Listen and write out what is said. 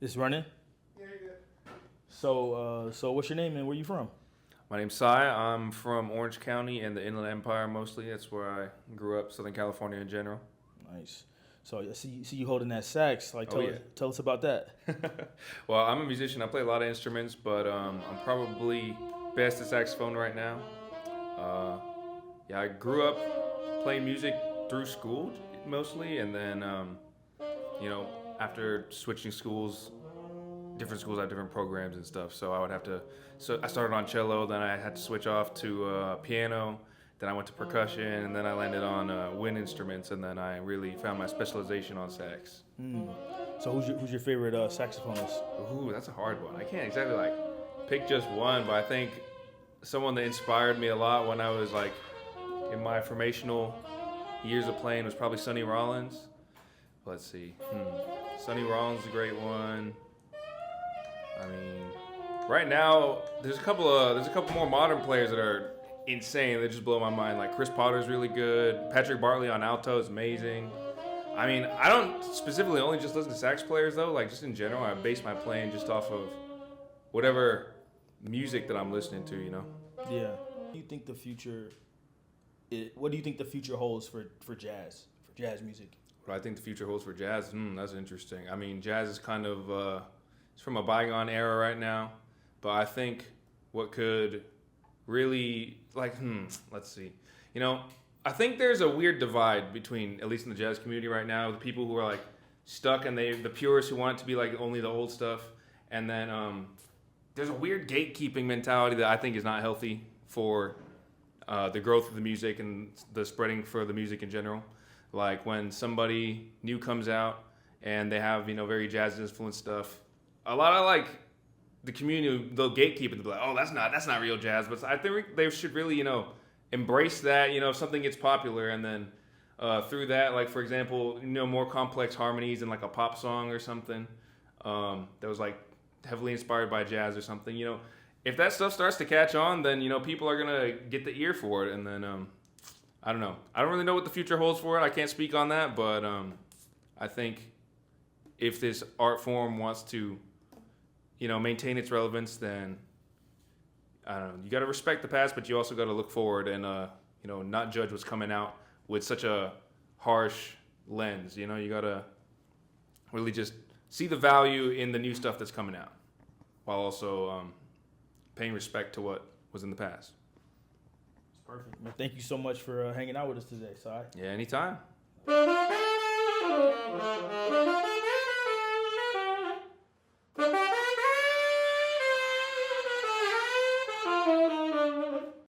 It's running. Yeah, you're good. So what's your name and where you from? My name's Sai. I'm from Orange County and the Inland Empire mostly. That's where I grew up, Southern California in general. Nice. So I see you holding that sax. Like, Oh, yeah. tell us about that. Well, I'm a musician. I play a lot of instruments, but I'm probably best at saxophone right now. Yeah, I grew up playing music through school mostly, and then after switching schools, different schools have different programs and stuff. So I would have to. So I started on cello, then I had to switch off to piano. Then I went to percussion, and then I landed on wind instruments, and then I really found my specialization on sax. So who's your favorite saxophonist? Ooh, that's a hard one. I can't exactly pick just one, but I think someone that inspired me a lot when I was in my formational years of playing was probably Sonny Rollins. Let's see. Sonny Rollins is a great one. I mean, right now there's a couple more modern players that are insane. They just blow my mind. Like Chris Potter's really good. Patrick Bartley on alto is amazing. I mean, I don't specifically only just listen to sax players though. Like just in general, I base my playing just off of whatever music that I'm listening to. Yeah. What do you think the future? What do you think the future holds for jazz music? What I think the future holds for jazz? That's interesting. I mean, jazz is kind of it's from a bygone era right now, but I think what could really let's see. I think there's a weird divide between, at least in the jazz community right now, the people who are stuck and the purists who want it to be only the old stuff, and then there's a weird gatekeeping mentality that I think is not healthy for the growth of the music and the spreading for the music in general. Like when somebody new comes out and they have very jazz influenced stuff, a lot of the community, they'll gatekeep it. They'll be like, oh, that's not real jazz. But I think they should really embrace that. If something gets popular, and then through that, for example, more complex harmonies in a pop song or something that was heavily inspired by jazz or something. If that stuff starts to catch on, then people are gonna get the ear for it, and then I don't know. I don't really know what the future holds for it. I can't speak on that, but I think if this art form wants to maintain its relevance, then I don't know. You got to respect the past, but you also got to look forward and not judge what's coming out with such a harsh lens. You got to really just see the value in the new stuff that's coming out, while also paying respect to what was in the past. Perfect. Man, thank you so much for hanging out with us today, Sai. Yeah, anytime.